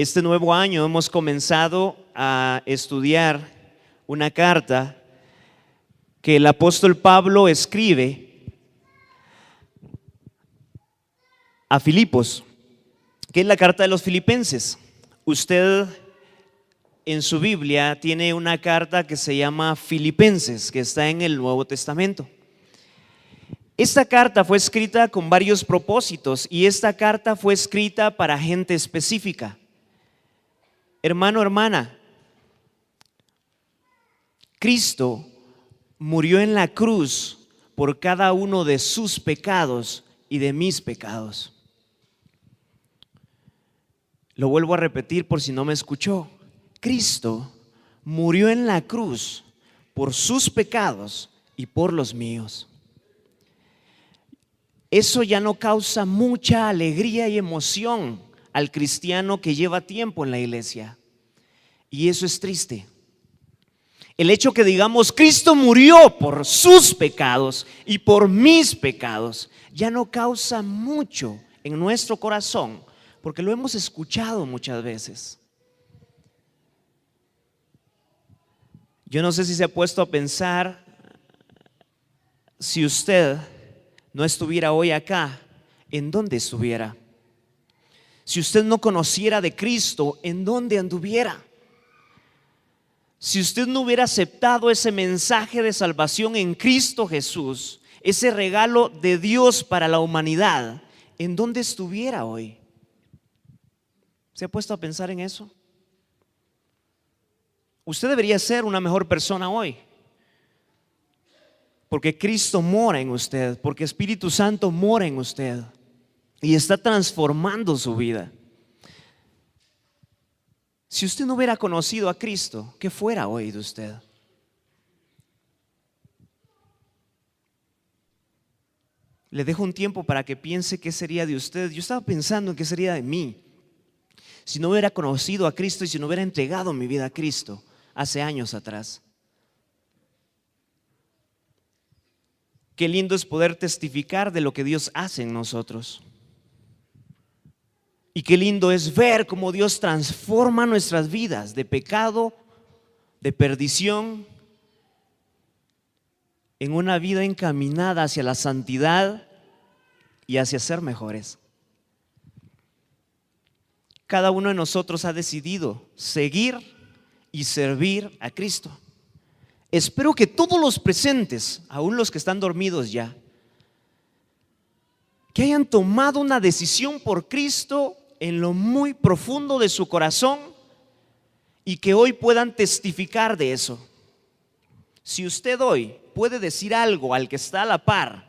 Este nuevo año hemos comenzado a estudiar una carta que el apóstol Pablo escribe a Filipos, que es la carta de los Filipenses. Usted en su Biblia tiene una carta que se llama Filipenses, que está en el Nuevo Testamento. Esta carta fue escrita con varios propósitos y esta carta fue escrita para gente específica. Hermano, hermana, Cristo murió en la cruz por cada uno de sus pecados y de mis pecados. Lo vuelvo a repetir por si no me escuchó. Cristo murió en la cruz por sus pecados y por los míos. Eso ya no causa mucha alegría y emoción al cristiano que lleva tiempo en la iglesia. Y eso es triste. El hecho que digamos Cristo murió por sus pecados y por mis pecados ya no causa mucho en nuestro corazón, porque lo hemos escuchado muchas veces. Yo no sé si se ha puesto a pensar, si usted no estuviera hoy acá, ¿en dónde estuviera? Si usted no conociera de Cristo, ¿en dónde anduviera? Si usted no hubiera aceptado ese mensaje de salvación en Cristo Jesús, ese regalo de Dios para la humanidad, ¿en dónde estuviera hoy? ¿Se ha puesto a pensar en eso? Usted debería ser una mejor persona hoy, porque Cristo mora en usted, porque Espíritu Santo mora en usted y está transformando su vida. Si usted no hubiera conocido a Cristo, ¿qué fuera hoy de usted? Le dejo un tiempo para que piense qué sería de usted. Yo estaba pensando en qué sería de mí si no hubiera conocido a Cristo y si no hubiera entregado mi vida a Cristo hace años atrás. Qué lindo es poder testificar de lo que Dios hace en nosotros. Y qué lindo es ver cómo Dios transforma nuestras vidas de pecado, de perdición, en una vida encaminada hacia la santidad y hacia ser mejores. Cada uno de nosotros ha decidido seguir y servir a Cristo. Espero que todos los presentes, aún los que están dormidos ya, que hayan tomado una decisión por Cristo en lo muy profundo de su corazón y que hoy puedan testificar de eso. Si usted hoy puede decir algo al que está a la par,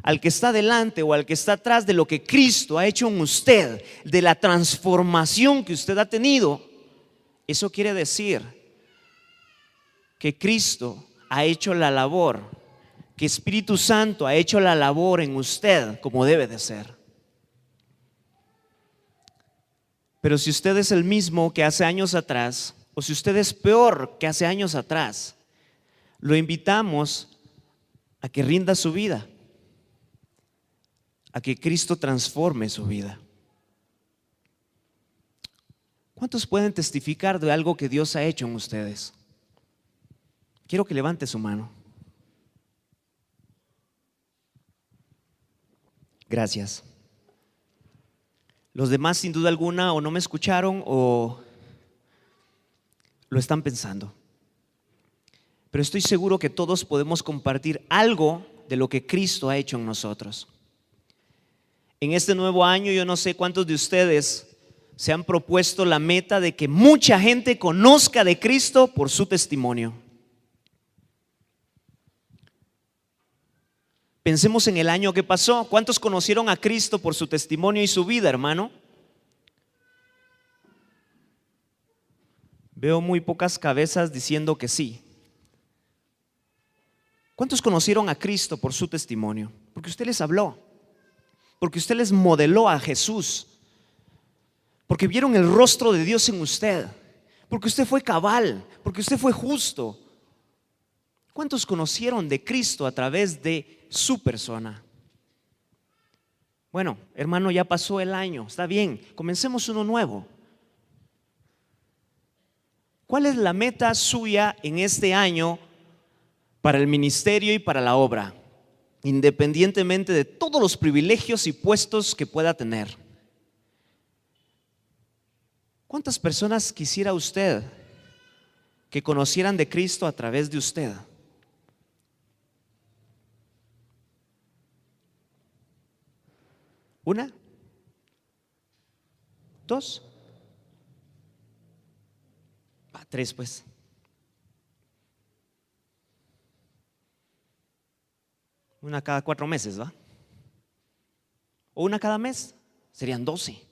al que está delante o al que está atrás de lo que Cristo ha hecho en usted, de la transformación que usted ha tenido, eso quiere decir que Cristo ha hecho la labor, que Espíritu Santo ha hecho la labor en usted como debe de ser. Pero si usted es el mismo que hace años atrás, o si usted es peor que hace años atrás, lo invitamos a que rinda su vida, a que Cristo transforme su vida. ¿Cuántos pueden testificar de algo que Dios ha hecho en ustedes? Quiero que levante su mano. Gracias. Los demás, sin duda alguna, o no me escucharon o lo están pensando. Pero estoy seguro que todos podemos compartir algo de lo que Cristo ha hecho en nosotros. En este nuevo año, yo no sé cuántos de ustedes se han propuesto la meta de que mucha gente conozca de Cristo por su testimonio. Pensemos en el año que pasó. ¿Cuántos conocieron a Cristo por su testimonio y su vida, hermano? Veo muy pocas cabezas diciendo que sí. ¿Cuántos conocieron a Cristo por su testimonio? Porque usted les habló, porque usted les modeló a Jesús, porque vieron el rostro de Dios en usted, porque usted fue cabal, porque usted fue justo. ¿Cuántos conocieron de Cristo a través de su persona? Bueno, hermano, ya pasó el año, está bien, comencemos uno nuevo. ¿Cuál es la meta suya en este año para el ministerio y para la obra, independientemente de todos los privilegios y puestos que pueda tener? ¿Cuántas personas quisiera usted que conocieran de Cristo a través de usted? ¿Una? ¿Dos? Tres, pues. Una cada 4 meses, ¿va? O una cada mes, serían 12.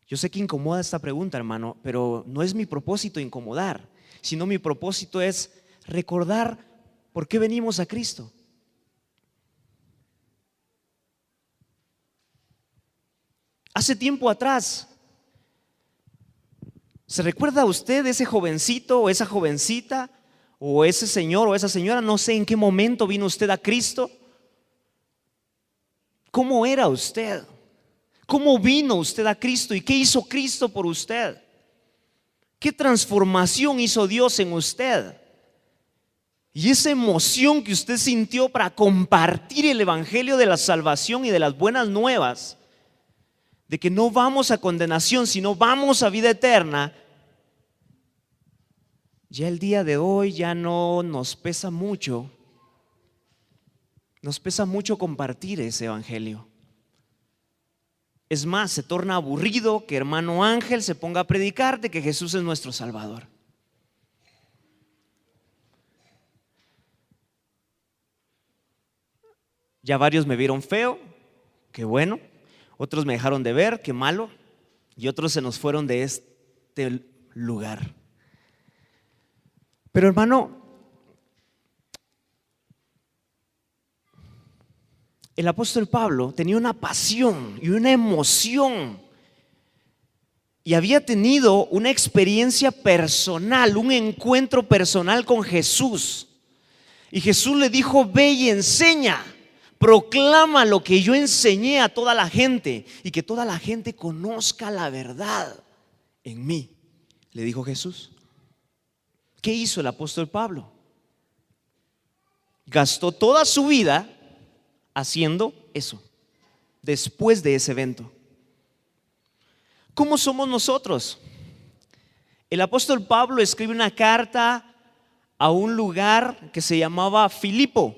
Yo sé que incomoda esta pregunta, hermano, pero no es mi propósito incomodar, sino mi propósito es recordar por qué venimos a Cristo. Hace tiempo atrás, ¿se recuerda usted de ese jovencito o esa jovencita o ese señor o esa señora? No sé en qué momento vino usted a Cristo. ¿Cómo era usted? ¿Cómo vino usted a Cristo y qué hizo Cristo por usted? ¿Qué transformación hizo Dios en usted? Y esa emoción que usted sintió para compartir el evangelio de la salvación y de las buenas nuevas, de que no vamos a condenación, sino vamos a vida eterna, ya el día de hoy ya no nos pesa mucho. Nos pesa mucho compartir ese evangelio. Es más, se torna aburrido que hermano Ángel se ponga a predicar de que Jesús es nuestro Salvador. Ya varios me vieron feo, qué bueno. Otros me dejaron de ver, qué malo. Y otros se nos fueron de este lugar. Pero hermano, el apóstol Pablo tenía una pasión y una emoción y había tenido una experiencia personal, un encuentro personal con Jesús. Y Jesús le dijo: ve y enseña, proclama lo que yo enseñé a toda la gente y que toda la gente conozca la verdad en mí, le dijo Jesús. ¿Qué hizo el apóstol Pablo? Gastó toda su vida haciendo eso, después de ese evento. ¿Cómo somos nosotros? El apóstol Pablo escribe una carta a un lugar que se llamaba Filipo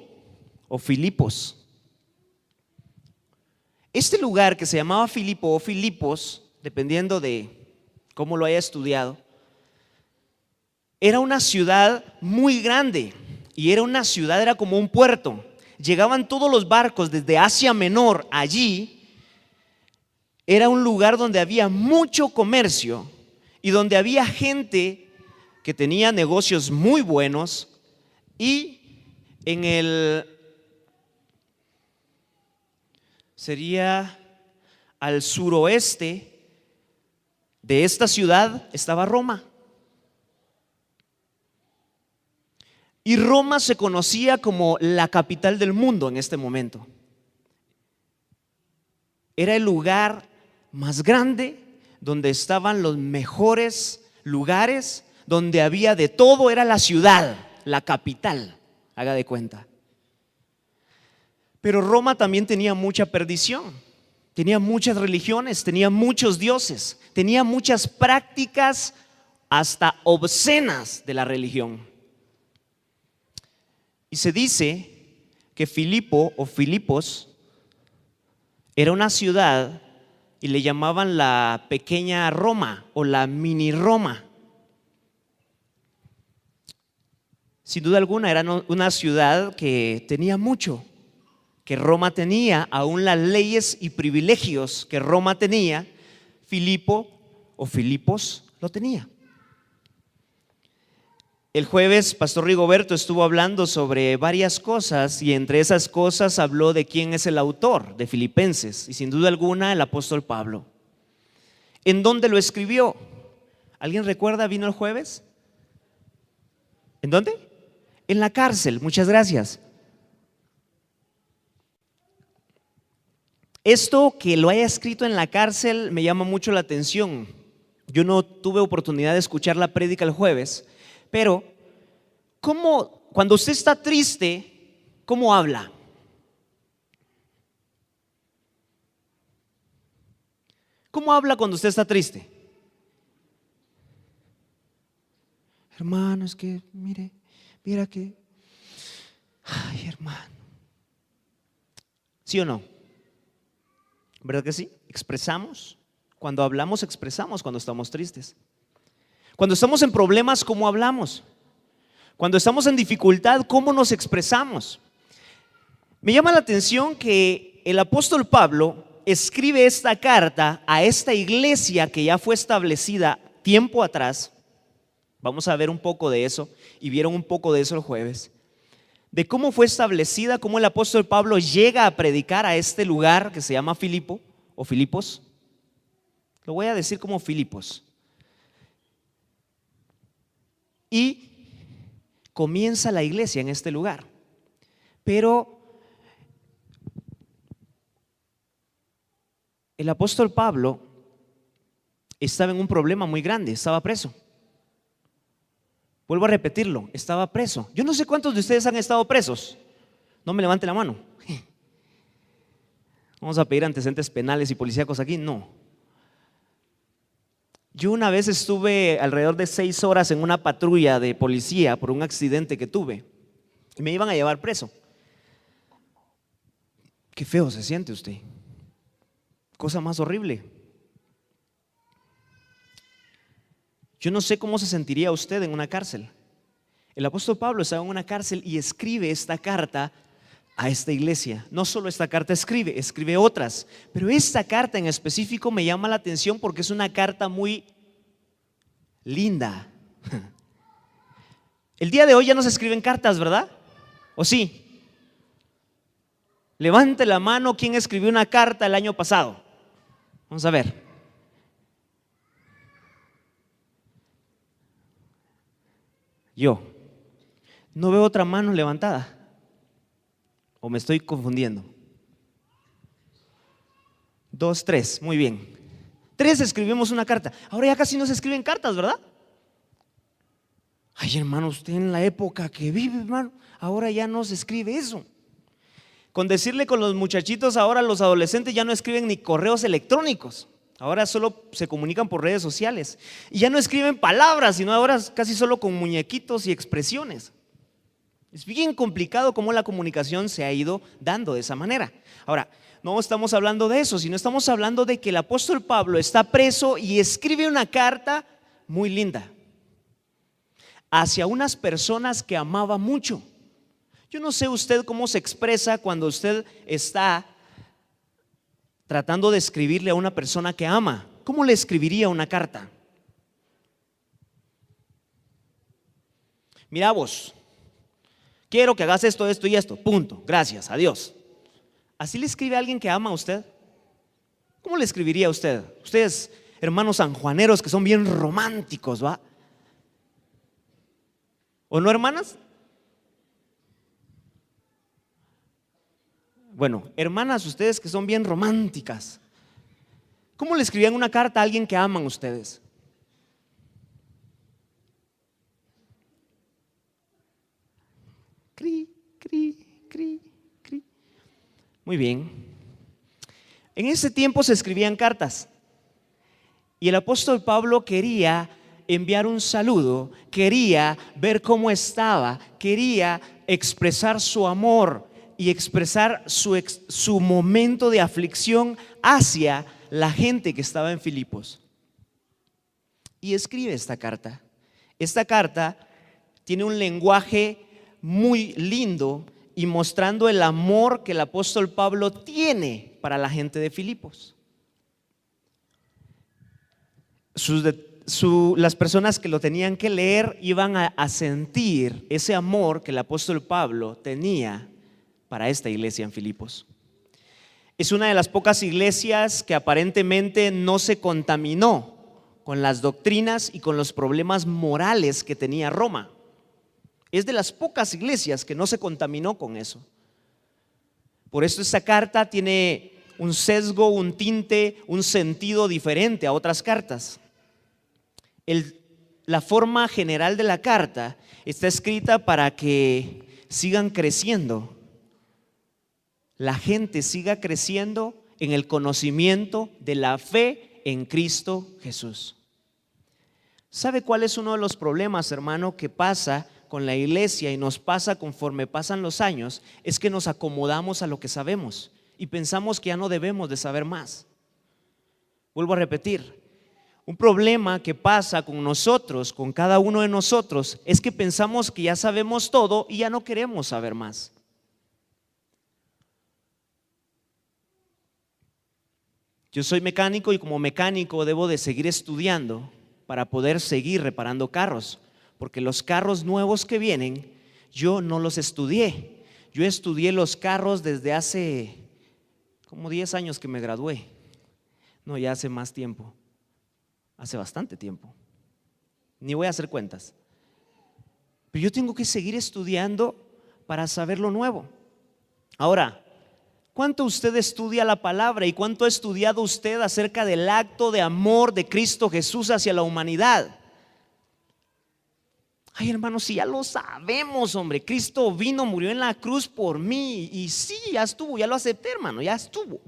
o Filipos. Este lugar que se llamaba Filipo o Filipos, dependiendo de cómo lo haya estudiado, era una ciudad muy grande y era como un puerto. Llegaban todos los barcos desde Asia Menor allí. Era un lugar donde había mucho comercio y donde había gente que tenía negocios muy buenos. Y sería al suroeste de esta ciudad estaba Roma. Y Roma se conocía como la capital del mundo en este momento. Era el lugar más grande, donde estaban los mejores lugares, donde había de todo. Era la ciudad, la capital, haga de cuenta. Pero Roma también tenía mucha perdición, tenía muchas religiones, tenía muchos dioses, tenía muchas prácticas hasta obscenas de la religión. Y se dice que Filipo o Filipos era una ciudad y le llamaban la pequeña Roma o la mini Roma. Sin duda alguna era una ciudad que tenía mucho, que Roma tenía, aún las leyes y privilegios que Roma tenía, Filipo o Filipos lo tenía. El jueves, Pastor Rigoberto estuvo hablando sobre varias cosas y entre esas cosas habló de quién es el autor de Filipenses y sin duda alguna el apóstol Pablo. ¿En dónde lo escribió? ¿Alguien recuerda? ¿Vino el jueves? ¿En dónde? En la cárcel, muchas gracias. Esto que lo haya escrito en la cárcel me llama mucho la atención Yo no tuve oportunidad de escuchar la prédica el jueves, pero cuando usted está triste, ¿cómo habla? ¿Cómo habla cuando usted está triste? Hermano, es que, mira que, ay, hermano. ¿Sí o no? ¿Verdad que sí? Expresamos. Cuando hablamos, expresamos cuando estamos tristes. Cuando estamos en problemas, ¿cómo hablamos? Cuando estamos en dificultad, ¿cómo nos expresamos? Me llama la atención que el apóstol Pablo escribe esta carta a esta iglesia que ya fue establecida tiempo atrás. Vamos a ver un poco de eso, y vieron un poco de eso el jueves, de cómo fue establecida, cómo el apóstol Pablo llega a predicar a este lugar que se llama Filipo o Filipos. Lo voy a decir como Filipos. Y comienza la iglesia en este lugar. Pero el apóstol Pablo estaba en un problema muy grande, estaba preso. Vuelvo a repetirlo, estaba preso. Yo no sé cuántos de ustedes han estado presos. No me levante la mano. Vamos a pedir antecedentes penales y policíacos aquí. No. Yo una vez estuve alrededor de 6 horas en una patrulla de policía por un accidente que tuve y me iban a llevar preso. Qué feo se siente usted. Cosa más horrible. Yo no sé cómo se sentiría usted en una cárcel. El apóstol Pablo estaba en una cárcel y escribe esta carta a esta iglesia. No solo esta carta escribe otras, pero esta carta en específico me llama la atención porque es una carta muy linda. El día de hoy ya no se escriben cartas, ¿verdad? ¿O sí? Levante la mano quien escribió una carta el año pasado. Vamos a ver. Yo no veo otra mano levantada. ¿O me estoy confundiendo? 2, 3, muy bien. 3 escribimos una carta. Ahora ya casi no se escriben cartas, ¿verdad? Ay, hermano, usted en la época que vive, hermano, ahora ya no se escribe eso. Con decirle con los muchachitos, ahora los adolescentes ya no escriben ni correos electrónicos. Ahora solo se comunican por redes sociales. Y ya no escriben palabras, sino ahora casi solo con muñequitos y expresiones. Es bien complicado cómo la comunicación se ha ido dando de esa manera. Ahora, no estamos hablando de eso, sino estamos hablando de que el apóstol Pablo está preso y escribe una carta muy linda hacia unas personas que amaba mucho. Yo no sé usted cómo se expresa cuando usted está tratando de escribirle a una persona que ama. ¿Cómo le escribiría una carta? Mira vos, quiero que hagas esto, esto y esto, punto, gracias, adiós. ¿Así le escribe a alguien que ama a usted? ¿Cómo le escribiría a usted? Ustedes, hermanos sanjuaneros que son bien románticos, ¿va? ¿O no, hermanas? Bueno, hermanas, ustedes que son bien románticas, ¿cómo le escribían una carta a alguien que aman ustedes? Cri, cri, cri, cri. Muy bien. En ese tiempo se escribían cartas y el apóstol Pablo quería enviar un saludo, quería ver cómo estaba, quería expresar su amor y expresar su momento de aflicción hacia la gente que estaba en Filipos. Y escribe esta carta. Esta carta tiene un lenguaje muy lindo y mostrando el amor que el apóstol Pablo tiene para la gente de Filipos. Las personas que lo tenían que leer iban a sentir ese amor que el apóstol Pablo tenía para esta iglesia en Filipos. Es una de las pocas iglesias que aparentemente no se contaminó con las doctrinas y con los problemas morales que tenía Roma. Es de las pocas iglesias que no se contaminó con eso. Por eso esta carta tiene un sesgo, un tinte, un sentido diferente a otras cartas. La forma general de la carta está escrita para que sigan creciendo. La gente siga creciendo en el conocimiento de la fe en Cristo Jesús. ¿Sabe cuál es uno de los problemas, hermano, que pasa con la iglesia y nos pasa conforme pasan los años? Es que nos acomodamos a lo que sabemos y pensamos que ya no debemos de saber más. Vuelvo a repetir, un problema que pasa con nosotros, con cada uno de nosotros, es que pensamos que ya sabemos todo y ya no queremos saber más. Yo soy mecánico y como mecánico debo de seguir estudiando para poder seguir reparando carros, porque los carros nuevos que vienen, yo no los estudié. Yo estudié los carros desde hace como 10 años que me gradué. No, ya hace más tiempo. Hace bastante tiempo. Ni voy a hacer cuentas. Pero yo tengo que seguir estudiando para saber lo nuevo. Ahora, ¿cuánto usted estudia la palabra y cuánto ha estudiado usted acerca del acto de amor de Cristo Jesús hacia la humanidad? Ay, hermano, si ya lo sabemos, hombre, Cristo vino, murió en la cruz por mí y sí, ya estuvo, ya lo acepté, hermano, ya estuvo.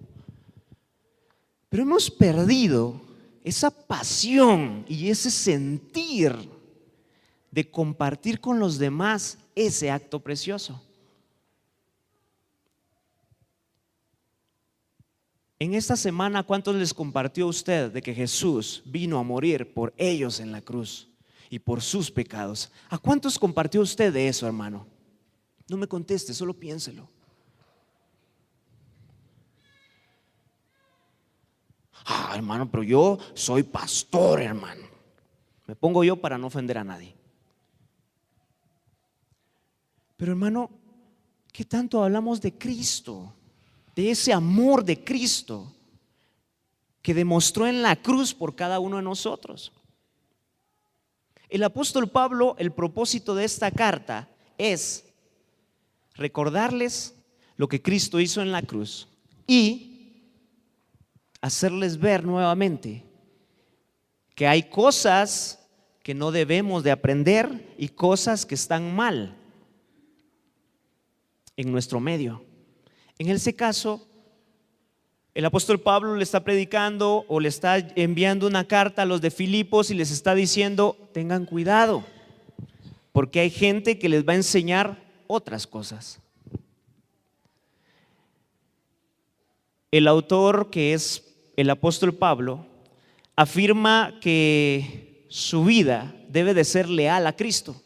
Pero hemos perdido esa pasión y ese sentir de compartir con los demás ese acto precioso. En esta semana, ¿cuántos les compartió usted de que Jesús vino a morir por ellos en la cruz y por sus pecados? ¿A cuántos compartió usted de eso, hermano? No me conteste, solo piénselo. Hermano, pero yo soy pastor, hermano. Me pongo yo para no ofender a nadie. Pero, hermano, ¿qué tanto hablamos de Cristo? De ese amor de Cristo que demostró en la cruz por cada uno de nosotros. El apóstol Pablo, el propósito de esta carta es recordarles lo que Cristo hizo en la cruz y hacerles ver nuevamente que hay cosas que no debemos de aprender y cosas que están mal en nuestro medio. En ese caso, el apóstol Pablo le está predicando o le está enviando una carta a los de Filipos y les está diciendo: tengan cuidado, porque hay gente que les va a enseñar otras cosas. El autor, que es el apóstol Pablo, afirma que su vida debe de ser leal a Cristo,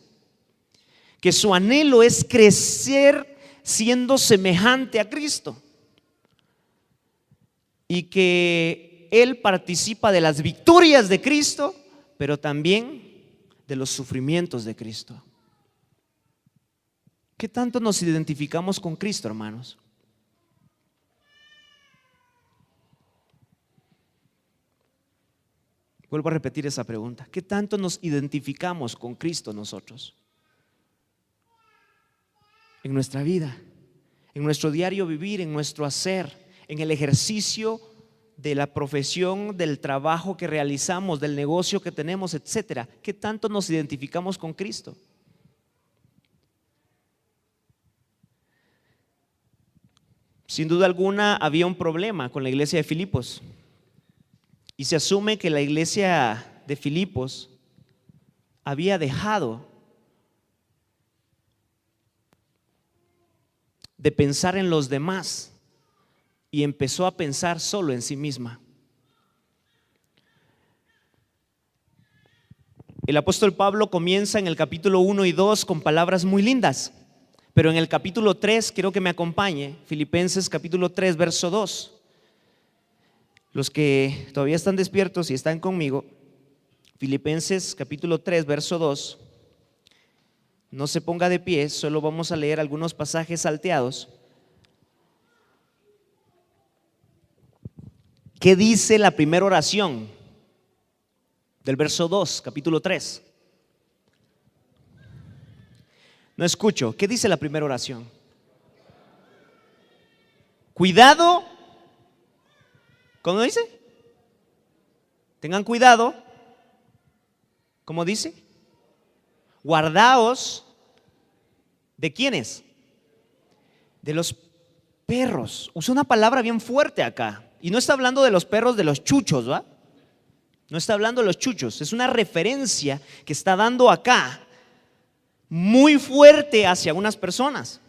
que su anhelo es crecer siendo semejante a Cristo y que él participa de las victorias de Cristo, pero también de los sufrimientos de Cristo. ¿Qué tanto nos identificamos con Cristo, hermanos? Vuelvo a repetir esa pregunta. ¿Qué tanto nos identificamos con Cristo nosotros? En nuestra vida, en nuestro diario vivir, en nuestro hacer, en el ejercicio de la profesión, del trabajo que realizamos, del negocio que tenemos, etcétera. ¿Qué tanto nos identificamos con Cristo? Sin duda alguna había un problema con la iglesia de Filipos. Y se asume que la iglesia de Filipos había dejado de pensar en los demás y empezó a pensar solo en sí misma. El apóstol Pablo comienza en el capítulo 1 y 2 con palabras muy lindas, pero en el capítulo 3, quiero que me acompañe, Filipenses capítulo 3, verso 2. Los que todavía están despiertos y están conmigo, Filipenses capítulo 3, verso 2. No se ponga de pie, solo vamos a leer algunos pasajes salteados. ¿Qué dice la primera oración del verso 2, capítulo 3? No escucho. ¿Qué dice la primera oración? Cuidado. ¿Cómo dice? Tengan cuidado ¿Cómo dice? Guardaos, ¿de quiénes? De los perros. Usa una palabra bien fuerte acá. Y no está hablando de los perros de los chuchos, ¿va? No está hablando de los chuchos. Es una referencia que está dando acá muy fuerte hacia unas personas.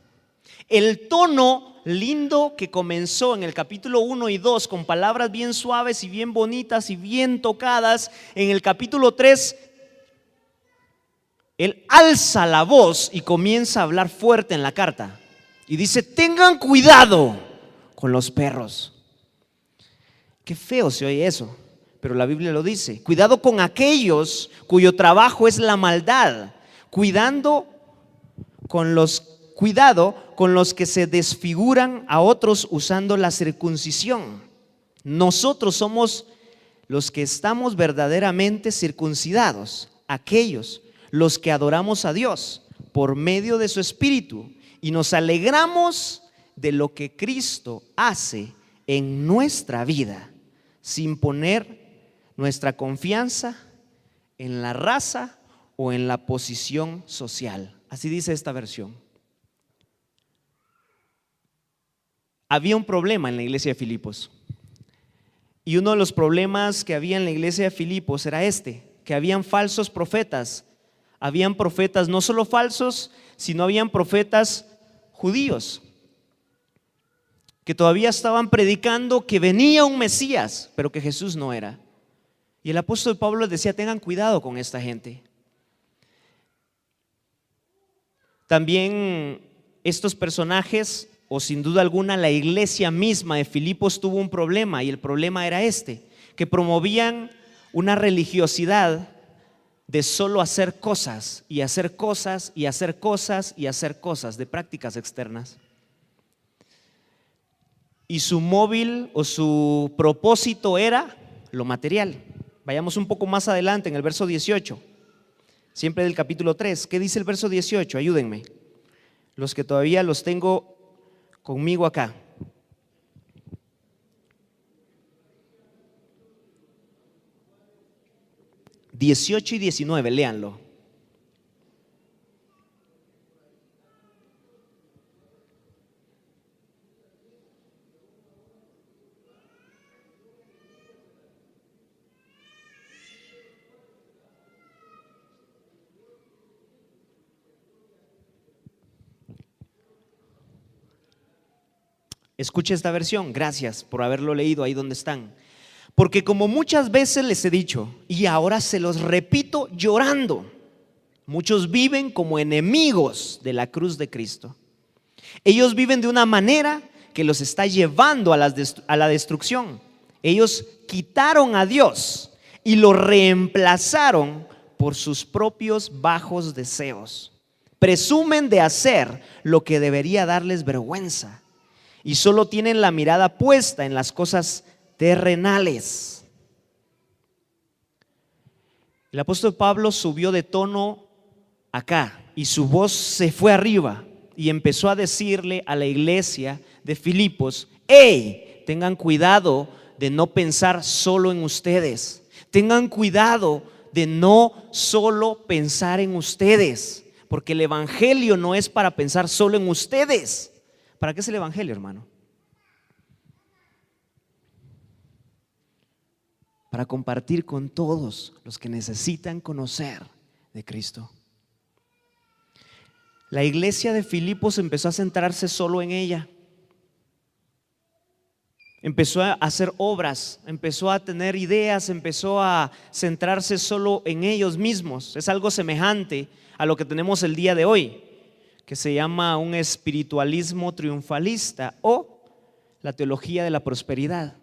El tono lindo que comenzó en el capítulo 1 y 2 con palabras bien suaves y bien bonitas y bien tocadas, en el capítulo 3 él alza la voz y comienza a hablar fuerte en la carta y dice: tengan cuidado con los perros. Qué feo se oye eso, pero la Biblia lo dice. Cuidado con aquellos cuyo trabajo es la maldad. Cuidado con los que se desfiguran a otros usando la circuncisión. Nosotros somos los que estamos verdaderamente circuncidados, aquellos los que adoramos a Dios por medio de su Espíritu y nos alegramos de lo que Cristo hace en nuestra vida, sin poner nuestra confianza en la raza o en la posición social. Así dice esta versión. Había un problema en la iglesia de Filipos. Y uno de los problemas que había en la iglesia de Filipos era que habían falsos profetas. Habían profetas no solo falsos, sino habían profetas judíos que todavía estaban predicando que venía un Mesías, pero que Jesús no era. Y el apóstol Pablo les decía: tengan cuidado con esta gente. También estos personajes, o sin duda alguna la iglesia misma de Filipos, tuvo un problema, y el problema era que promovían una religiosidad de solo hacer cosas y hacer cosas y hacer cosas y hacer cosas, de prácticas externas. Y su móvil o su propósito era lo material. Vayamos un poco más adelante en el verso 18, siempre del capítulo 3. ¿Qué dice el verso 18? Ayúdenme, los que todavía los tengo conmigo acá. (18 y 19), léanlo. Escuche esta versión, gracias por haberlo leído ahí donde están. Porque como muchas veces les he dicho, y ahora se los repito llorando, muchos viven como enemigos de la cruz de Cristo. Ellos viven de una manera que los está llevando a la destrucción. Ellos quitaron a Dios y lo reemplazaron por sus propios bajos deseos. Presumen de hacer lo que debería darles vergüenza y solo tienen la mirada puesta en las cosas terrenales. El apóstol Pablo subió de tono acá y su voz se fue arriba y empezó a decirle a la iglesia de Filipos: hey, tengan cuidado de no pensar solo en ustedes. Tengan cuidado de no solo pensar en ustedes, porque el evangelio no es para pensar solo en ustedes. ¿Para qué es el evangelio, hermano? Para compartir con todos los que necesitan conocer de Cristo. La iglesia de Filipos empezó a centrarse solo en ella. Empezó a hacer obras, empezó a tener ideas, empezó a centrarse solo en ellos mismos. Es algo semejante a lo que tenemos el día de hoy, que se llama un espiritualismo triunfalista o la teología de la prosperidad.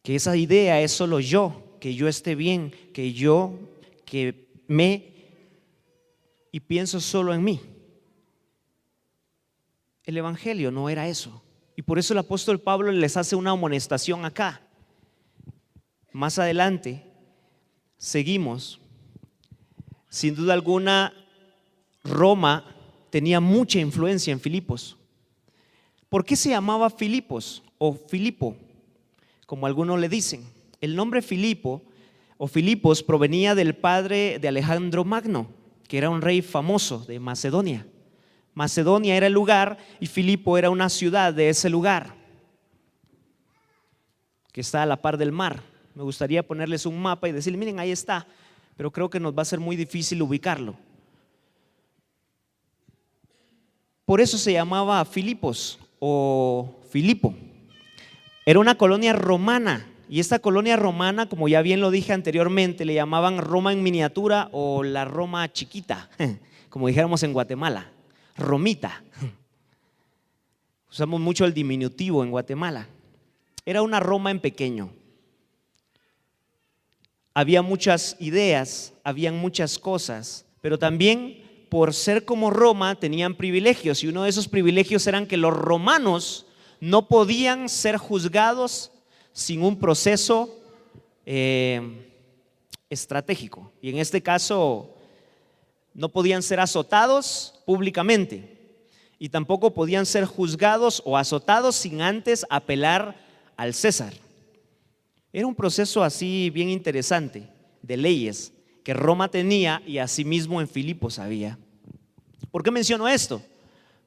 Que esa idea es solo yo, que yo esté bien, y pienso solo en mí. El evangelio no era eso. Y por eso el apóstol Pablo les hace una amonestación acá. Más adelante, seguimos. Sin duda alguna, Roma tenía mucha influencia en Filipos. ¿Por qué se llamaba Filipos o Filipo, como algunos le dicen? El nombre Filipo o Filipos provenía del padre de Alejandro Magno, que era un rey famoso de Macedonia. Macedonia era el lugar y Filipo era una ciudad de ese lugar que está a la par del mar. Me gustaría ponerles un mapa y decirles, miren, ahí está, pero creo que nos va a ser muy difícil ubicarlo. Por eso se llamaba Filipos o Filipo. Era una colonia romana, y esta colonia romana, como ya bien lo dije anteriormente, le llamaban Roma en miniatura o la Roma chiquita, como dijéramos en Guatemala, Romita. Usamos mucho el diminutivo en Guatemala. Era una Roma en pequeño. Había muchas ideas, habían muchas cosas, pero también por ser como Roma tenían privilegios, y uno de esos privilegios eran que los romanos no podían ser juzgados sin un proceso estratégico, y en este caso no podían ser azotados públicamente y tampoco podían ser juzgados o azotados sin antes apelar al César. Era un proceso así bien interesante de leyes que Roma tenía y asimismo en Filipos había. ¿Por qué menciono esto?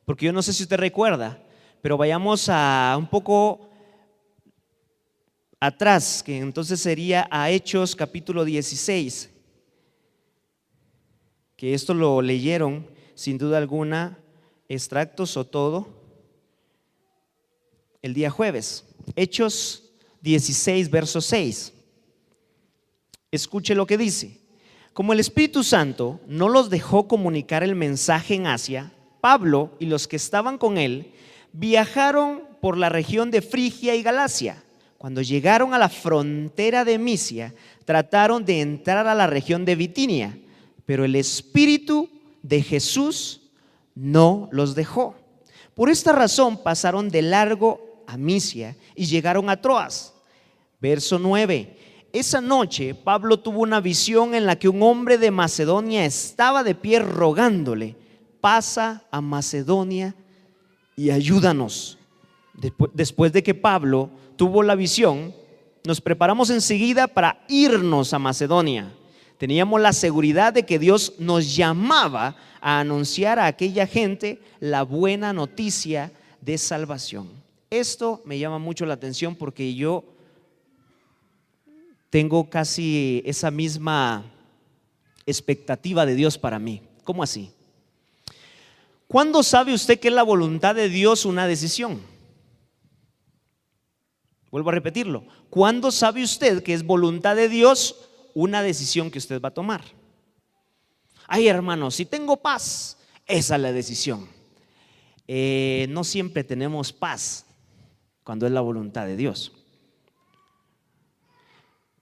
Porque yo no sé si usted recuerda, pero vayamos a un poco atrás, que entonces sería a Hechos capítulo 16, que esto lo leyeron sin duda alguna, extractos o todo, el día jueves. Hechos 16, verso 6. Escuche lo que dice. Como el Espíritu Santo no los dejó comunicar el mensaje en Asia, Pablo y los que estaban con él viajaron por la región de Frigia y Galacia. Cuando llegaron a la frontera de Misia, trataron de entrar a la región de Bitinia, pero el Espíritu de Jesús no los dejó. Por esta razón pasaron de largo a Misia y llegaron a Troas. Verso 9. Esa noche Pablo tuvo una visión en la que un hombre de Macedonia estaba de pie rogándole: pasa a Macedonia y ayúdanos. Después de que Pablo tuvo la visión, nos preparamos enseguida para irnos a Macedonia. Teníamos la seguridad de que Dios nos llamaba a anunciar a aquella gente la buena noticia de salvación. Esto me llama mucho la atención porque yo tengo casi esa misma expectativa de Dios para mí. ¿Cómo así? ¿Cuándo sabe usted que es la voluntad de Dios una decisión? Vuelvo a repetirlo. ¿Cuándo sabe usted que es voluntad de Dios una decisión que usted va a tomar? Ay, hermano, si tengo paz, esa es la decisión. No siempre tenemos paz cuando es la voluntad de Dios.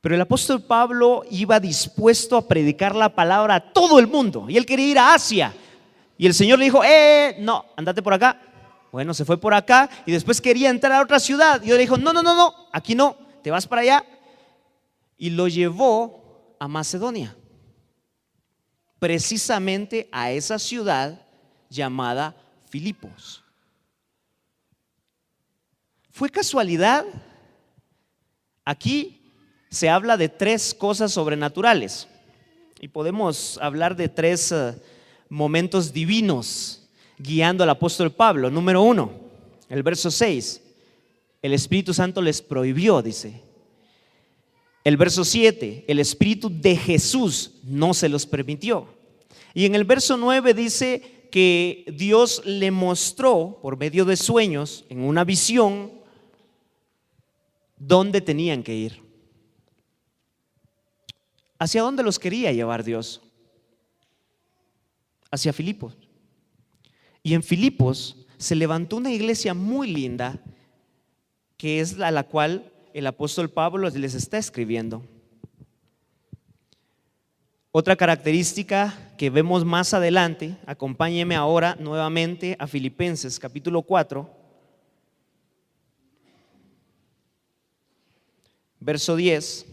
Pero el apóstol Pablo iba dispuesto a predicar la palabra a todo el mundo, y él quería ir a Asia, y el Señor le dijo: no, andate por acá. Bueno, se fue por acá y después quería entrar a otra ciudad, y Dios le dijo: no, aquí no, te vas para allá. Y lo llevó a Macedonia, precisamente a esa ciudad llamada Filipos. ¿Fue casualidad? Aquí se habla de tres cosas sobrenaturales y podemos hablar de tres momentos divinos guiando al apóstol Pablo. Número 1, el verso 6, el Espíritu Santo les prohibió, dice. El verso 7, el Espíritu de Jesús no se los permitió. Y en el verso 9 dice que Dios le mostró por medio de sueños, en una visión, dónde tenían que ir. ¿Hacia dónde los quería llevar Dios? Hacia Filipos. Y en Filipos se levantó una iglesia muy linda, que es a la cual el apóstol Pablo les está escribiendo. Otra característica que vemos más adelante, acompáñeme ahora nuevamente a Filipenses capítulo 4, verso 10.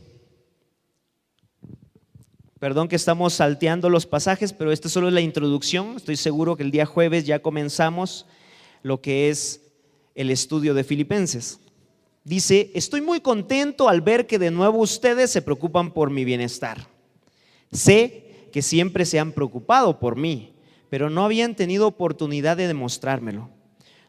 Perdón que estamos salteando los pasajes, pero esta solo es la introducción. Estoy seguro que el día jueves ya comenzamos lo que es el estudio de Filipenses. Dice: estoy muy contento al ver que de nuevo ustedes se preocupan por mi bienestar. Sé que siempre se han preocupado por mí, pero no habían tenido oportunidad de demostrármelo.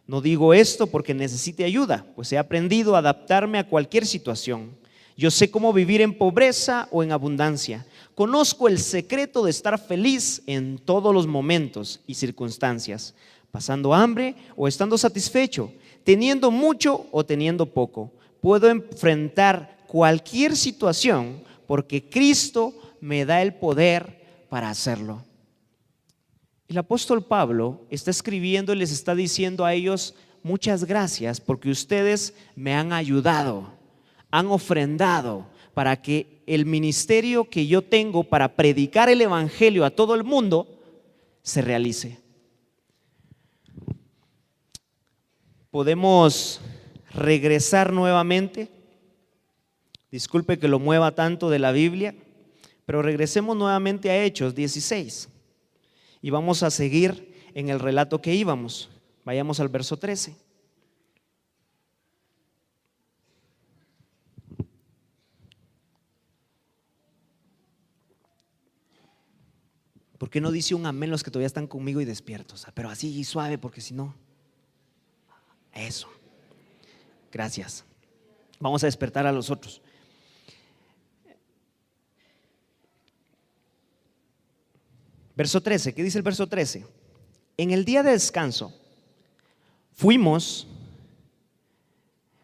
No digo esto porque necesite ayuda, pues he aprendido a adaptarme a cualquier situación. Yo sé cómo vivir en pobreza o en abundancia. Conozco el secreto de estar feliz en todos los momentos y circunstancias, pasando hambre o estando satisfecho, teniendo mucho o teniendo poco. Puedo enfrentar cualquier situación porque Cristo me da el poder para hacerlo. El apóstol Pablo está escribiendo y les está diciendo a ellos: muchas gracias porque ustedes me han ayudado, han ofrendado para que el ministerio que yo tengo para predicar el evangelio a todo el mundo se realice. Podemos regresar nuevamente. Disculpe que lo mueva tanto de la Biblia, pero regresemos nuevamente a Hechos 16 y vamos a seguir en el relato que íbamos. Vayamos al verso 13. ¿Por qué no dice un amén los que todavía están conmigo y despiertos? Pero así suave, porque si no. Eso. Gracias. Vamos a despertar a los otros. Verso 13, ¿qué dice el verso 13? En el día de descanso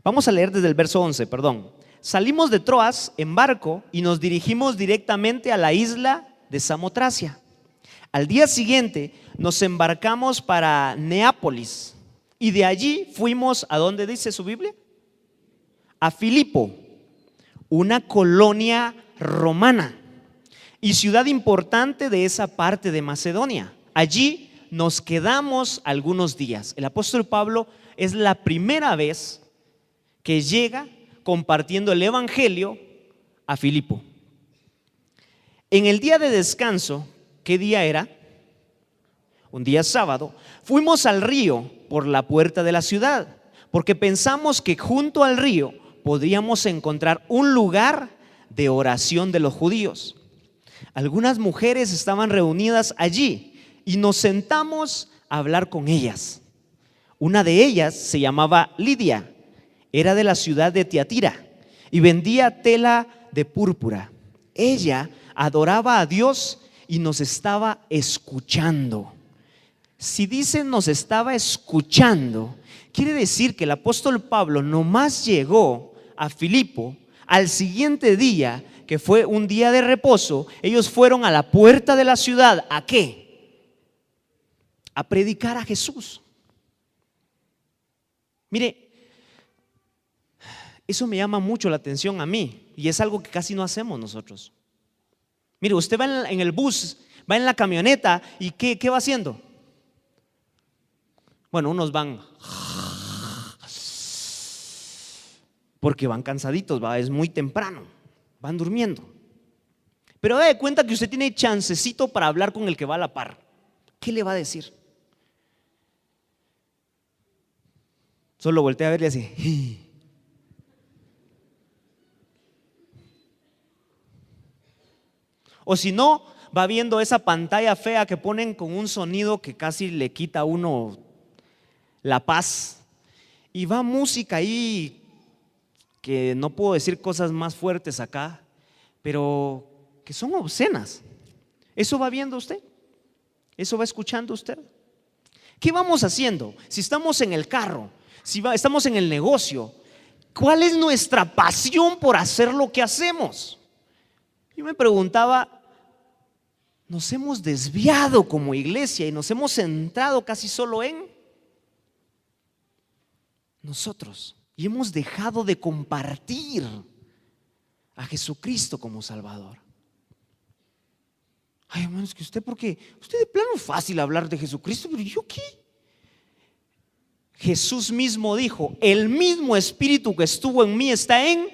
vamos a leer desde el verso 11, perdón. Salimos de Troas en barco y nos dirigimos directamente a la isla de Samotracia. Al día siguiente nos embarcamos para Neápolis y de allí fuimos, ¿a dónde dice su Biblia? A Filipo, una colonia romana y ciudad importante de esa parte de Macedonia. Allí nos quedamos algunos días. El apóstol Pablo es la primera vez que llega compartiendo el evangelio a Filipo. En el día de descanso, ¿qué día era? Un día sábado. Fuimos al río por la puerta de la ciudad, porque pensamos que junto al río podríamos encontrar un lugar de oración de los judíos. Algunas mujeres estaban reunidas allí y nos sentamos a hablar con ellas. Una de ellas se llamaba Lidia, era de la ciudad de Tiatira y vendía tela de púrpura. Ella adoraba a Dios y nos estaba escuchando. Si dice nos estaba escuchando, quiere decir que el apóstol Pablo nomás llegó a Filipo al siguiente día, que fue un día de reposo. Ellos fueron a la puerta de la ciudad. ¿A qué? A predicar a Jesús. Mire, eso me llama mucho la atención a mí y es algo que casi no hacemos nosotros. Mire, usted va en el bus, va en la camioneta y ¿qué va haciendo? Bueno, unos van porque van cansaditos, es muy temprano, van durmiendo. Pero dé cuenta que usted tiene chancecito para hablar con el que va a la par. ¿Qué le va a decir? Solo voltea a verle así. O si no, va viendo esa pantalla fea que ponen con un sonido que casi le quita a uno la paz. Y va música ahí que no puedo decir cosas más fuertes acá, pero que son obscenas. ¿Eso va viendo usted? ¿Eso va escuchando usted? ¿Qué vamos haciendo? Si estamos en el carro, estamos en el negocio, ¿cuál es nuestra pasión por hacer lo que hacemos? Yo me preguntaba, nos hemos desviado como iglesia y nos hemos centrado casi solo en nosotros y hemos dejado de compartir a Jesucristo como Salvador. Ay, hermano, es que usted de plano es fácil hablar de Jesucristo, pero ¿yo qué? Jesús mismo dijo: el mismo Espíritu que estuvo en mí está en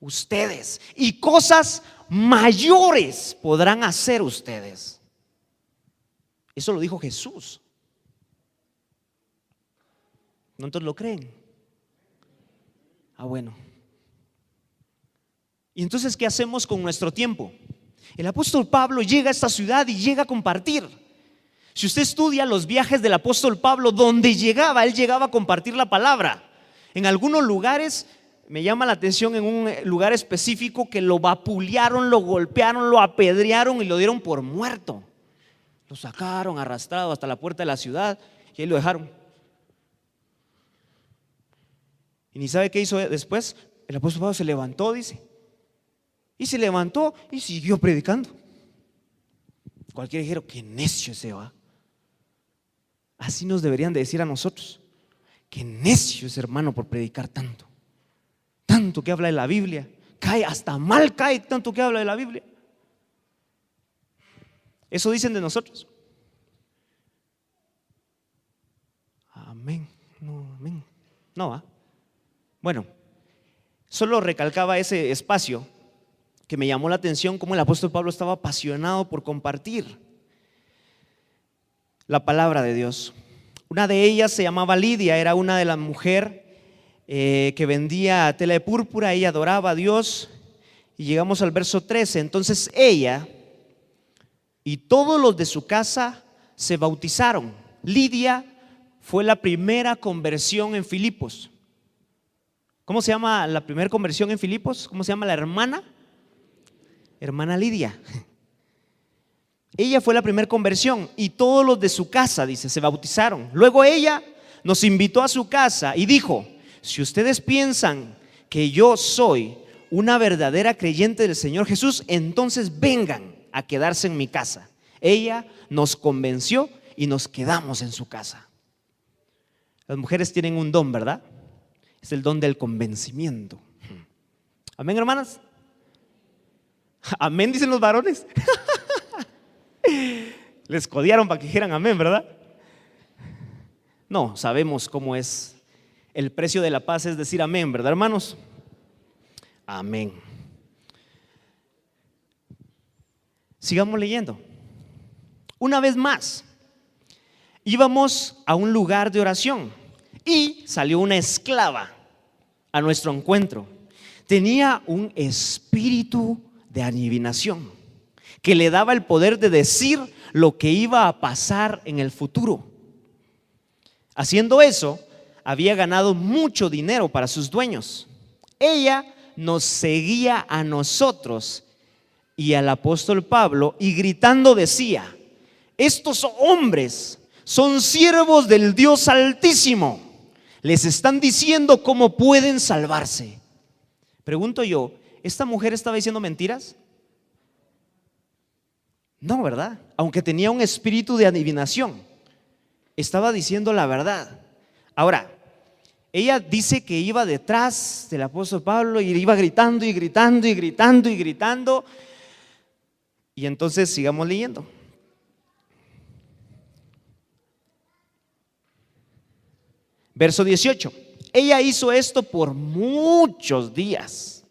ustedes y cosas mayores podrán hacer ustedes. Eso lo dijo Jesús. ¿No entonces lo creen? Bueno. ¿Y entonces qué hacemos con nuestro tiempo? El apóstol Pablo llega a esta ciudad y llega a compartir. Si usted estudia los viajes del apóstol Pablo, donde llegaba, él llegaba a compartir la palabra. En algunos lugares, me llama la atención en un lugar específico que lo vapulearon, lo golpearon, lo apedrearon y lo dieron por muerto. Lo sacaron arrastrado hasta la puerta de la ciudad y ahí lo dejaron. ¿Y ni sabe qué hizo después? El apóstol Pablo se levantó, dice. Y se levantó y siguió predicando. Cualquiera dijeron, qué necio ese va. Así nos deberían de decir a nosotros. Qué necio ese hermano por predicar tanto. Tanto que habla de la Biblia. Cae, hasta mal cae tanto que habla de la Biblia. Eso dicen de nosotros. Amén. No, amén. No va. Bueno, solo recalcaba ese espacio que me llamó la atención, cómo el apóstol Pablo estaba apasionado por compartir la palabra de Dios. Una de ellas se llamaba Lidia, era una de las mujeres que vendía tela de púrpura. Ella adoraba a Dios. Y llegamos al verso 13. Entonces ella y todos los de su casa se bautizaron. Lidia fue la primera conversión en Filipos. ¿Cómo se llama la primera conversión en Filipos? ¿Cómo se llama la hermana? Hermana Lidia. Ella fue la primera conversión y todos los de su casa, dice, se bautizaron. Luego ella nos invitó a su casa y dijo: si ustedes piensan que yo soy una verdadera creyente del Señor Jesús, entonces vengan a quedarse en mi casa. Ella nos convenció y nos quedamos en su casa. Las mujeres tienen un don, ¿verdad? Es el don del convencimiento. Amén, hermanas. Amén, dicen los varones. Les codiaron para que dijeran amén, ¿verdad? No, sabemos cómo es. El precio de la paz es decir amén, ¿verdad, hermanos? Amén. Sigamos leyendo. Una vez más, íbamos a un lugar de oración y salió una esclava a nuestro encuentro. Tenía un espíritu de adivinación que le daba el poder de decir lo que iba a pasar en el futuro. Haciendo eso, había ganado mucho dinero para sus dueños. Ella nos seguía a nosotros y al apóstol Pablo y gritando decía: estos hombres son siervos del Dios Altísimo. Les están diciendo cómo pueden salvarse. Pregunto yo, ¿esta mujer estaba diciendo mentiras? No, ¿verdad? Aunque tenía un espíritu de adivinación, estaba diciendo la verdad. Ahora, ella dice que iba detrás del apóstol Pablo y iba gritando y gritando y gritando y gritando. Y entonces sigamos leyendo. Verso 18. Ella hizo esto por muchos días,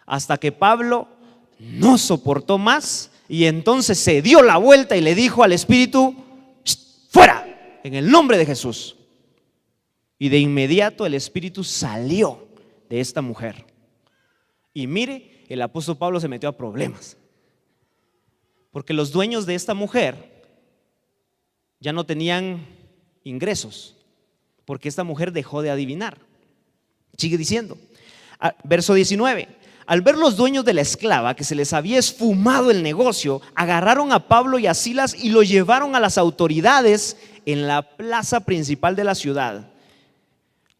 hasta que Pablo no soportó más y entonces se dio la vuelta y le dijo al espíritu: fuera, en el nombre de Jesús. Y de inmediato el espíritu salió de esta mujer. Y mire, el apóstol Pablo se metió a problemas, porque los dueños de esta mujer ya no tenían ingresos, porque esta mujer dejó de adivinar. Sigue diciendo, verso 19. Al ver los dueños de la esclava que se les había esfumado el negocio, agarraron a Pablo y a Silas y lo llevaron a las autoridades en la plaza principal de la ciudad.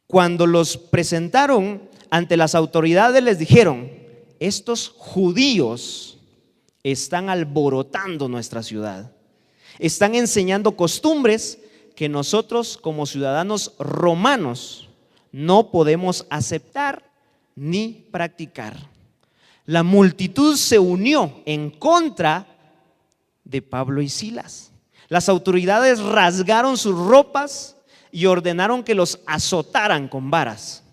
Cuando los presentaron ante las autoridades, les dijeron: estos judíos están alborotando nuestra ciudad, están enseñando costumbres que nosotros como ciudadanos romanos no podemos aceptar ni practicar. La multitud se unió en contra de Pablo y Silas. Las autoridades rasgaron sus ropas y ordenaron que los azotaran con varas.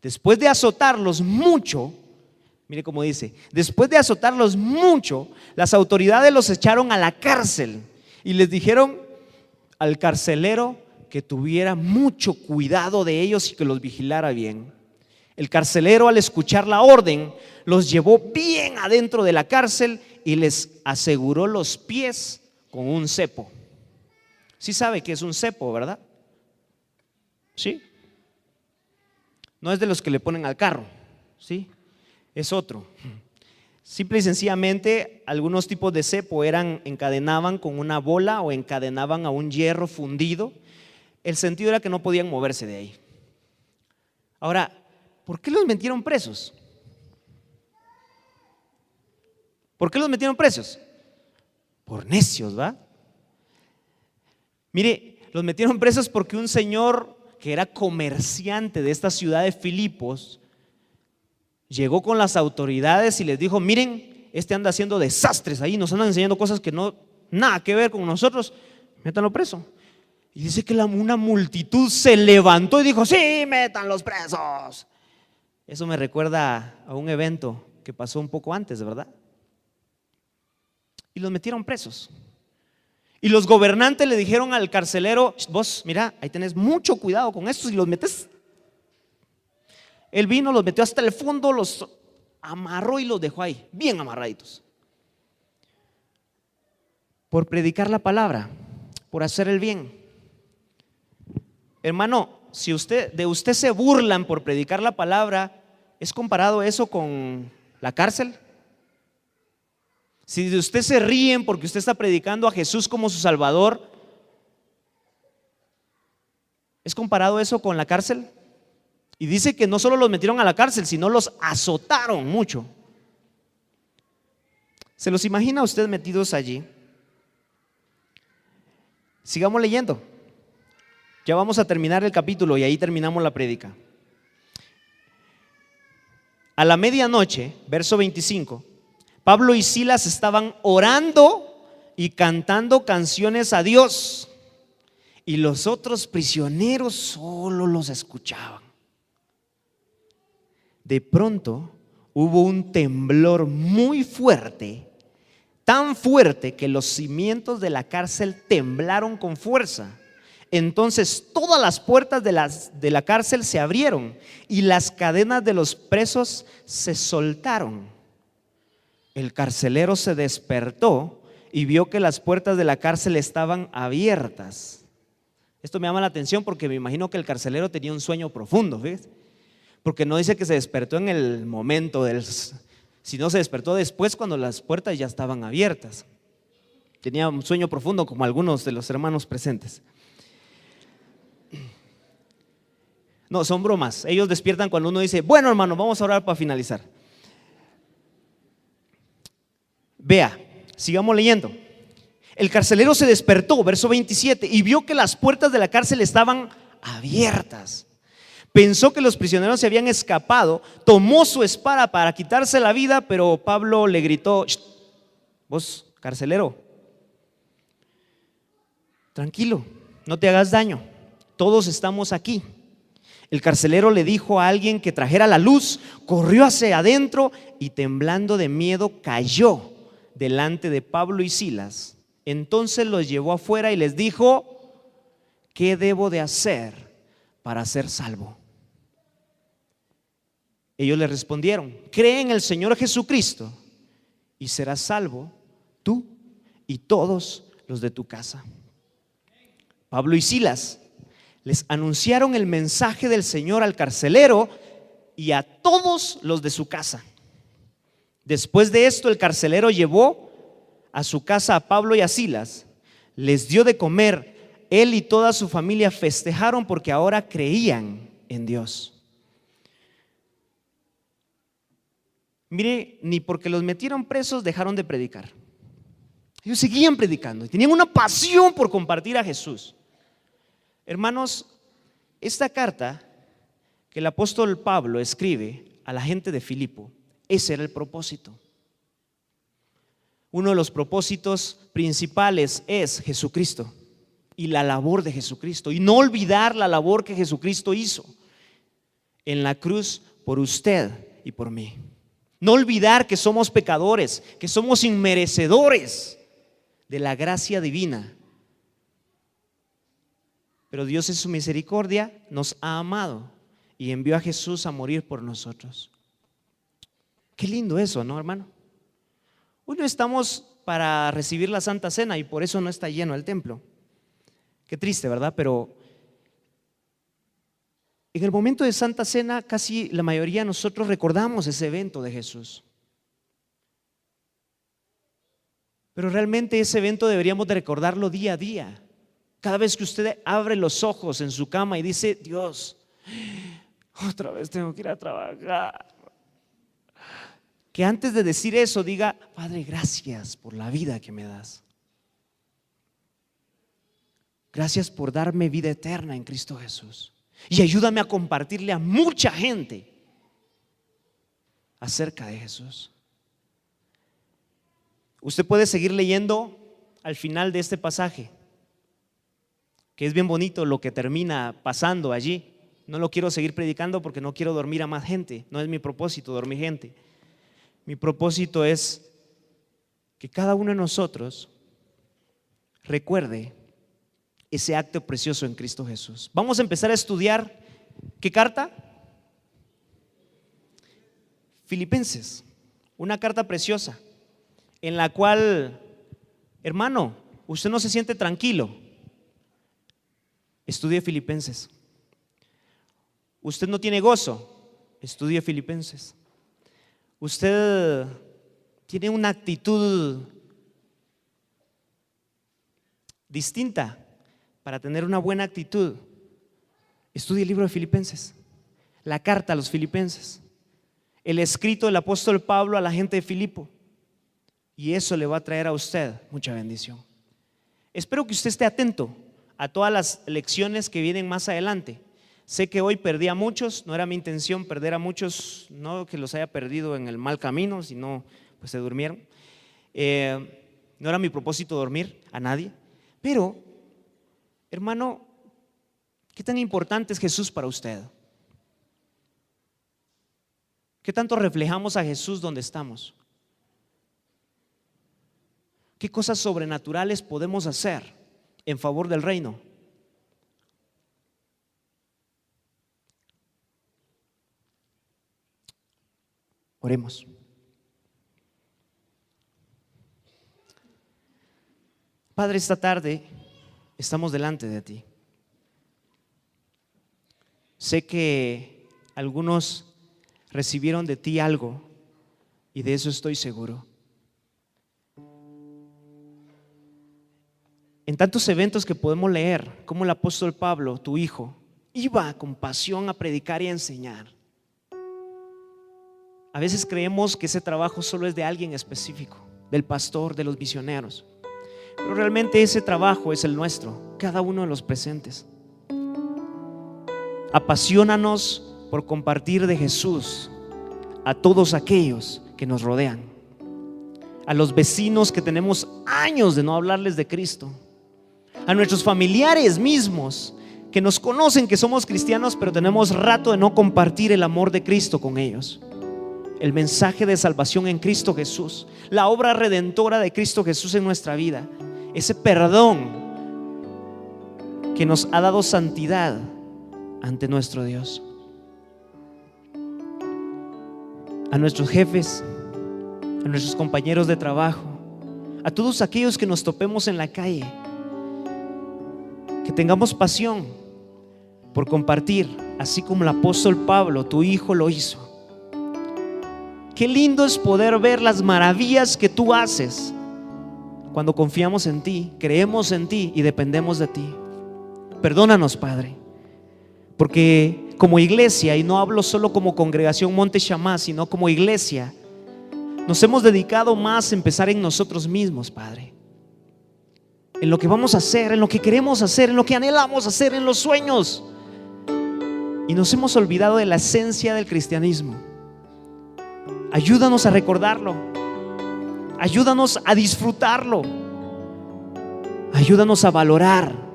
Después de azotarlos mucho, mire cómo dice, después de azotarlos mucho, las autoridades los echaron a la cárcel y les dijeron al carcelero que tuviera mucho cuidado de ellos y que los vigilara bien. El carcelero, al escuchar la orden, los llevó bien adentro de la cárcel y les aseguró los pies con un cepo. Sí sabe que es un cepo, ¿verdad? Sí. No es de los que le ponen al carro, ¿sí? Es otro. Simple y sencillamente, algunos tipos de cepo encadenaban con una bola o encadenaban a un hierro fundido. El sentido era que no podían moverse de ahí. Ahora, ¿por qué los metieron presos? ¿Por qué los metieron presos? Por necios, ¿va? Mire, los metieron presos porque un señor que era comerciante de esta ciudad de Filipos llegó con las autoridades y les dijo: miren, anda haciendo desastres ahí, nos andan enseñando cosas que no, nada que ver con nosotros, métanlo preso. Y dice que una multitud se levantó y dijo: sí, métanlos presos. Eso me recuerda a un evento que pasó un poco antes, ¿verdad? Y los metieron presos. Y los gobernantes le dijeron al carcelero: vos, mira, ahí tenés mucho cuidado con estos y los metes. Él vino, los metió hasta el fondo, los amarró y los dejó ahí, bien amarraditos. Por predicar la palabra, por hacer el bien. Hermano, si de usted se burlan por predicar la palabra, ¿es comparado eso con la cárcel? Si de usted se ríen porque usted está predicando a Jesús como su Salvador, ¿es comparado eso con la cárcel? Y dice que no solo los metieron a la cárcel, sino los azotaron mucho. ¿Se los imagina usted metidos allí? Sigamos leyendo. Ya vamos a terminar el capítulo y ahí terminamos la prédica. A la medianoche, verso 25, Pablo y Silas estaban orando y cantando canciones a Dios, y los otros prisioneros solo los escuchaban. De pronto hubo un temblor muy fuerte, tan fuerte que los cimientos de la cárcel temblaron con fuerza. Entonces todas las puertas de la cárcel se abrieron y las cadenas de los presos se soltaron. El carcelero se despertó y vio que las puertas de la cárcel estaban abiertas. Esto me llama la atención porque me imagino que el carcelero tenía un sueño profundo, ¿ves? Porque no dice que se despertó en el momento sino se despertó después cuando las puertas ya estaban abiertas. Tenía un sueño profundo, como algunos de los hermanos presentes. No, son bromas. Ellos despiertan cuando uno dice: bueno, hermano, vamos a orar para finalizar. Vea, sigamos leyendo. El carcelero se despertó, verso 27, y vio que las puertas de la cárcel estaban abiertas. Pensó que los prisioneros se habían escapado, tomó su espada para quitarse la vida, pero Pablo le gritó: vos, carcelero, tranquilo, no te hagas daño, todos estamos aquí. El carcelero le dijo a alguien que trajera la luz, corrió hacia adentro y temblando de miedo cayó delante de Pablo y Silas. Entonces los llevó afuera y les dijo: ¿qué debo de hacer para ser salvo? Ellos le respondieron: cree en el Señor Jesucristo y serás salvo tú y todos los de tu casa. Pablo y Silas les anunciaron el mensaje del Señor al carcelero y a todos los de su casa. Después de esto, el carcelero llevó a su casa a Pablo y a Silas, les dio de comer. Él y toda su familia festejaron porque ahora creían en Dios. Mire, ni porque los metieron presos dejaron de predicar. Ellos seguían predicando y tenían una pasión por compartir a Jesús. Hermanos, esta carta que el apóstol Pablo escribe a la gente de Filipo, ese era el propósito. Uno de los propósitos principales es Jesucristo y la labor de Jesucristo, y no olvidar la labor que Jesucristo hizo en la cruz por usted y por mí. No olvidar que somos pecadores, que somos inmerecedores de la gracia divina. Pero Dios en su misericordia nos ha amado y envió a Jesús a morir por nosotros. Qué lindo eso, ¿no, hermano? Hoy no estamos para recibir la Santa Cena y por eso no está lleno el templo. Qué triste, ¿verdad? Pero en el momento de Santa Cena casi la mayoría de nosotros recordamos ese evento de Jesús. Pero realmente ese evento deberíamos de recordarlo día a día. Cada vez que usted abre los ojos en su cama y dice: Dios, otra vez tengo que ir a trabajar. Que antes de decir eso diga: Padre, gracias por la vida que me das. Gracias por darme vida eterna en Cristo Jesús. Y ayúdame a compartirle a mucha gente acerca de Jesús. Usted puede seguir leyendo al final de este pasaje, que es bien bonito lo que termina pasando allí. No lo quiero seguir predicando porque no quiero dormir a más gente. No es mi propósito dormir gente. Mi propósito es que cada uno de nosotros recuerde ese acto precioso en Cristo Jesús. Vamos a empezar a estudiar, ¿qué carta? Filipenses, una carta preciosa en la cual, hermano, usted no se siente tranquilo, estudie Filipenses. Usted no tiene gozo, estudie Filipenses. Usted tiene una actitud distinta. Para tener una buena actitud, estudie el libro de Filipenses, la carta a los Filipenses, el escrito del apóstol Pablo a la gente de Filipo, y eso le va a traer a usted mucha bendición. Espero que usted esté atento a todas las lecciones que vienen más adelante. Sé que hoy perdí a muchos, no era mi intención perder a muchos, no que los haya perdido en el mal camino, sino pues se durmieron. No era mi propósito dormir a nadie, pero hermano, ¿qué tan importante es Jesús para usted? ¿Qué tanto reflejamos a Jesús donde estamos? ¿Qué cosas sobrenaturales podemos hacer en favor del reino? Oremos. Padre, esta tarde estamos delante de ti. Sé que algunos recibieron de ti algo y de eso estoy seguro. En tantos eventos que podemos leer, como el apóstol Pablo, tu hijo, iba con pasión a predicar y a enseñar. A veces creemos que ese trabajo solo es de alguien específico, del pastor, de los misioneros. Pero realmente ese trabajo es el nuestro, cada uno de los presentes. Apasionanos por compartir de Jesús a todos aquellos que nos rodean, a los vecinos que tenemos años de no hablarles de Cristo, a nuestros familiares mismos que nos conocen que somos cristianos, pero tenemos rato de no compartir el amor de Cristo con ellos. El mensaje de salvación en Cristo Jesús, la obra redentora de Cristo Jesús en nuestra vida, ese perdón que nos ha dado santidad ante nuestro Dios. A nuestros jefes, a nuestros compañeros de trabajo, a todos aquellos que nos topemos en la calle, que tengamos pasión por compartir, así como el apóstol Pablo, tu hijo, lo hizo. Qué lindo es poder ver las maravillas que tú haces cuando confiamos en ti, creemos en ti y dependemos de ti. Perdónanos, Padre, porque como iglesia, y no hablo solo como congregación Monte Shammah, sino como iglesia, nos hemos dedicado más a empezar en nosotros mismos, Padre, en lo que vamos a hacer, en lo que queremos hacer, en lo que anhelamos hacer, en los sueños, y nos hemos olvidado de la esencia del cristianismo. Ayúdanos a recordarlo, ayúdanos a disfrutarlo, ayúdanos a valorar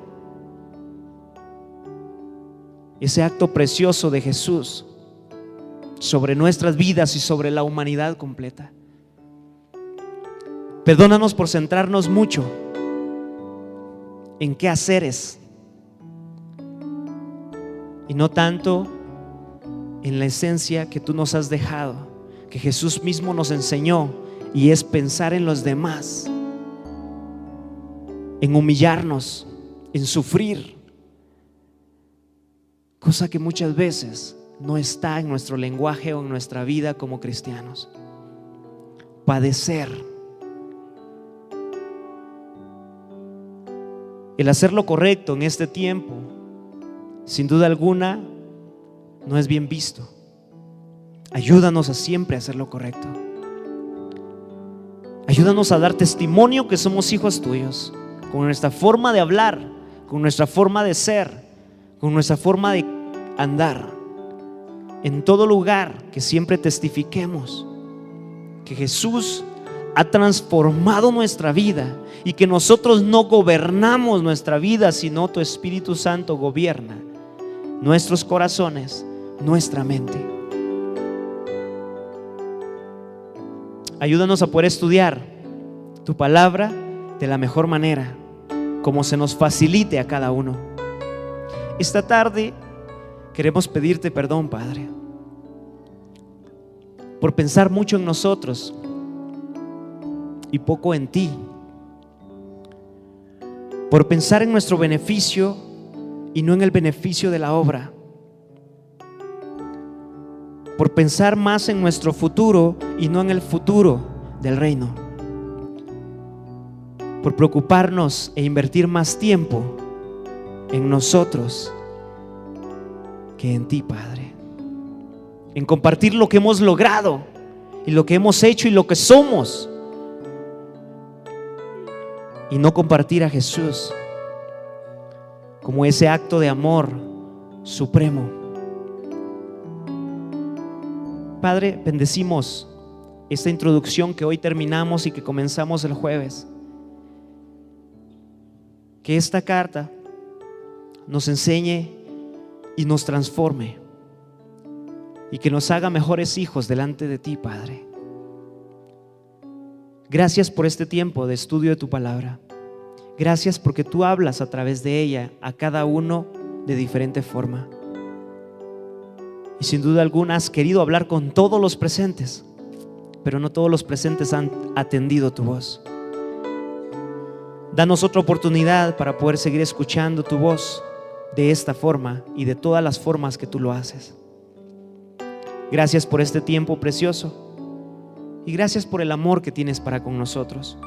ese acto precioso de Jesús sobre nuestras vidas y sobre la humanidad completa. Perdónanos por centrarnos mucho en qué haceres y no tanto en la esencia que tú nos has dejado, que Jesús mismo nos enseñó, y es pensar en los demás, en humillarnos, en sufrir, cosa que muchas veces no está en nuestro lenguaje o en nuestra vida como cristianos. Padecer, el hacer lo correcto en este tiempo, sin duda alguna, no es bien visto. Ayúdanos a siempre hacer lo correcto. Ayúdanos a dar testimonio que somos hijos tuyos, con nuestra forma de hablar, con nuestra forma de ser, con nuestra forma de andar. En todo lugar que siempre testifiquemos que Jesús ha transformado nuestra vida y que nosotros no gobernamos nuestra vida, sino tu Espíritu Santo gobierna nuestros corazones, nuestra mente. Ayúdanos a poder estudiar tu palabra de la mejor manera, como se nos facilite a cada uno. Esta tarde queremos pedirte perdón, Padre, por pensar mucho en nosotros y poco en ti, por pensar en nuestro beneficio y no en el beneficio de la obra, por pensar más en nuestro futuro y no en el futuro del reino, por preocuparnos e invertir más tiempo en nosotros que en ti, Padre, en compartir lo que hemos logrado y lo que hemos hecho y lo que somos, y no compartir a Jesús como ese acto de amor supremo. Padre, bendecimos esta introducción que hoy terminamos y que comenzamos el jueves. Que esta carta nos enseñe y nos transforme, y que nos haga mejores hijos delante de ti, Padre. Gracias por este tiempo de estudio de tu palabra. Gracias porque tú hablas a través de ella a cada uno de diferente forma. Y sin duda alguna has querido hablar con todos los presentes, pero no todos los presentes han atendido tu voz. Danos otra oportunidad para poder seguir escuchando tu voz de esta forma y de todas las formas que tú lo haces. Gracias por este tiempo precioso y gracias por el amor que tienes para con nosotros.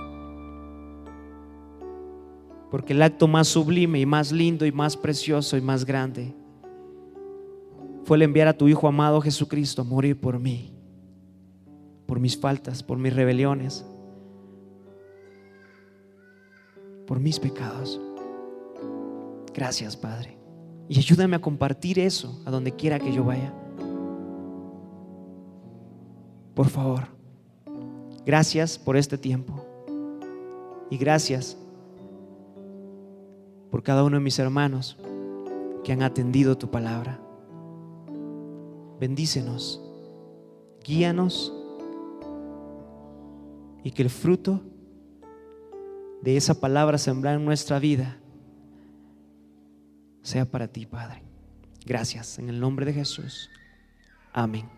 Porque el acto más sublime y más lindo y más precioso y más grande fue el enviar a tu Hijo amado Jesucristo a morir por mí, por mis faltas, por mis rebeliones, por mis pecados. Gracias, Padre, y ayúdame a compartir eso a donde quiera que yo vaya. Por favor, gracias por este tiempo y gracias por cada uno de mis hermanos que han atendido tu palabra. Bendícenos, guíanos, y que el fruto de esa palabra sembrada en nuestra vida sea para ti, Padre. Gracias, en el nombre de Jesús. Amén.